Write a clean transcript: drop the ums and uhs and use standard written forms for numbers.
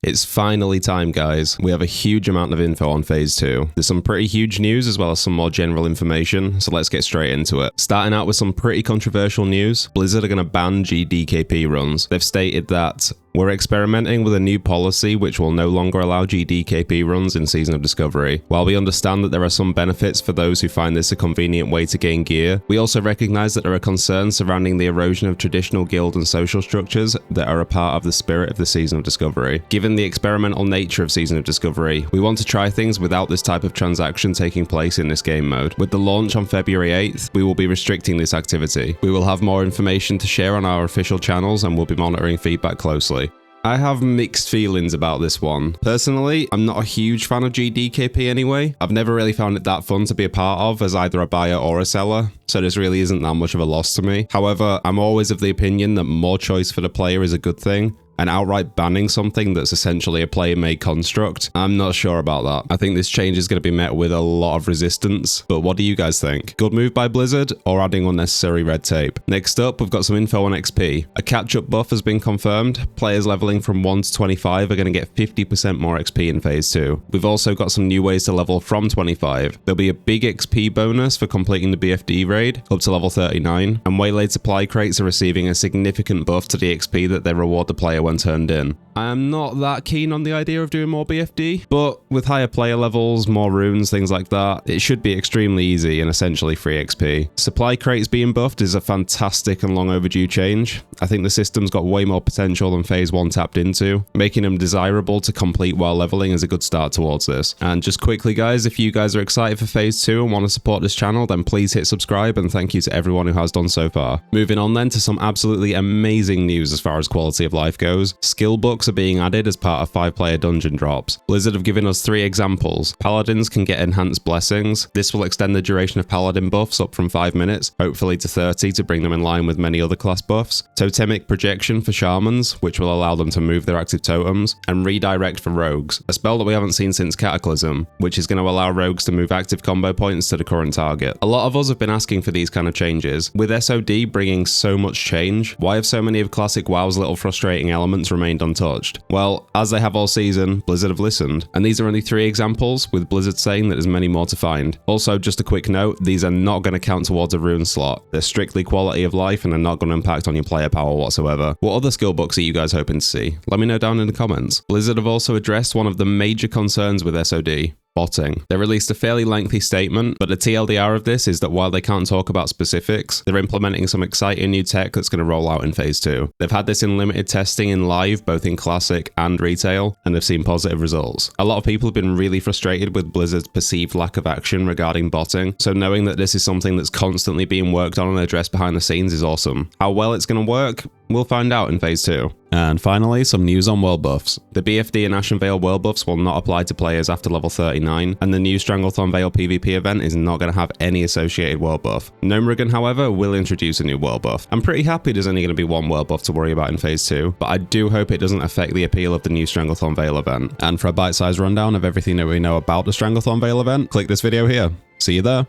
It's finally time, guys. We have a huge amount of info on Phase 2. There's some pretty huge news as well as some more general information, so let's get straight into it. Starting out with some pretty controversial news, Blizzard are going to ban GDKP runs. They've stated that we're experimenting with a new policy which will no longer allow GDKP runs in Season of Discovery. While we understand that there are some benefits for those who find this a convenient way to gain gear, we also recognize that there are concerns surrounding the erosion of traditional guild and social structures that are a part of the spirit of the Season of Discovery. Given the experimental nature of Season of Discovery, we want to try things without this type of transaction taking place in this game mode. With the launch on February 8th, we will be restricting this activity. We will have more information to share on our official channels and we'll be monitoring feedback closely. I have mixed feelings about this one. Personally, I'm not a huge fan of GDKP anyway. I've never really found it that fun to be a part of as either a buyer or a seller, so this really isn't that much of a loss to me. However, I'm always of the opinion that more choice for the player is a good thing, and outright banning something that's essentially a player-made construct, I'm not sure about that. I think this change is going to be met with a lot of resistance, but what do you guys think? Good move by Blizzard, or adding unnecessary red tape? Next up, we've got some info on XP. A catch-up buff has been confirmed. Players leveling from 1 to 25 are going to get 50% more XP in Phase 2. We've also got some new ways to level from 25. There'll be a big XP bonus for completing the BFD raid, up to level 39, and waylaid supply crates are receiving a significant buff to the XP that they reward the player when turned in. I am not that keen on the idea of doing more BFD, but with higher player levels, more runes, things like that, it should be extremely easy and essentially free XP. Supply crates being buffed is a fantastic and long overdue change. I think the system's got way more potential than Phase 1 tapped into. Making them desirable to complete while leveling is a good start towards this. And just quickly guys, if you guys are excited for Phase 2 and want to support this channel, then please hit subscribe, and thank you to everyone who has done so far. Moving on then to some absolutely amazing news as far as quality of life goes. Skill books are being added as part of 5-player dungeon drops. Blizzard have given us 3 examples. Paladins can get enhanced blessings. This will extend the duration of paladin buffs up from 5 minutes, hopefully to 30 to bring them in line with many other class buffs. Totemic projection for shamans, which will allow them to move their active totems, and redirect for rogues, a spell that we haven't seen since Cataclysm, which is going to allow rogues to move active combo points to the current target. A lot of us have been asking for these kind of changes. With SOD bringing so much change, why have so many of classic WoW's little frustrating elements remained untouched? Well, as they have all season, Blizzard have listened, and these are only 3 examples, with Blizzard saying that there's many more to find. Also, just a quick note, these are not going to count towards a rune slot. They're strictly quality of life and are not going to impact on your player power whatsoever. What other skill books are you guys hoping to see? Let me know down in the comments. Blizzard have also addressed one of the major concerns with SOD. Botting. They released a fairly lengthy statement, but the TLDR of this is that while they can't talk about specifics, they're implementing some exciting new tech that's going to roll out in Phase 2. They've had this in limited testing in live, both in classic and retail, and they've seen positive results. A lot of people have been really frustrated with Blizzard's perceived lack of action regarding botting, so knowing that this is something that's constantly being worked on and addressed behind the scenes is awesome. How well it's going to work? We'll find out in Phase 2. And finally, some news on world buffs. The BFD and Ashen Veil world buffs will not apply to players after level 39, and the new Stranglethorn Veil PvP event is not going to have any associated world buff. Gnomeregan, however, will introduce a new world buff. I'm pretty happy there's only going to be one world buff to worry about in Phase 2, but I do hope it doesn't affect the appeal of the new Stranglethorn Veil event. And for a bite-sized rundown of everything that we know about the Stranglethorn Veil event, click this video here. See you there.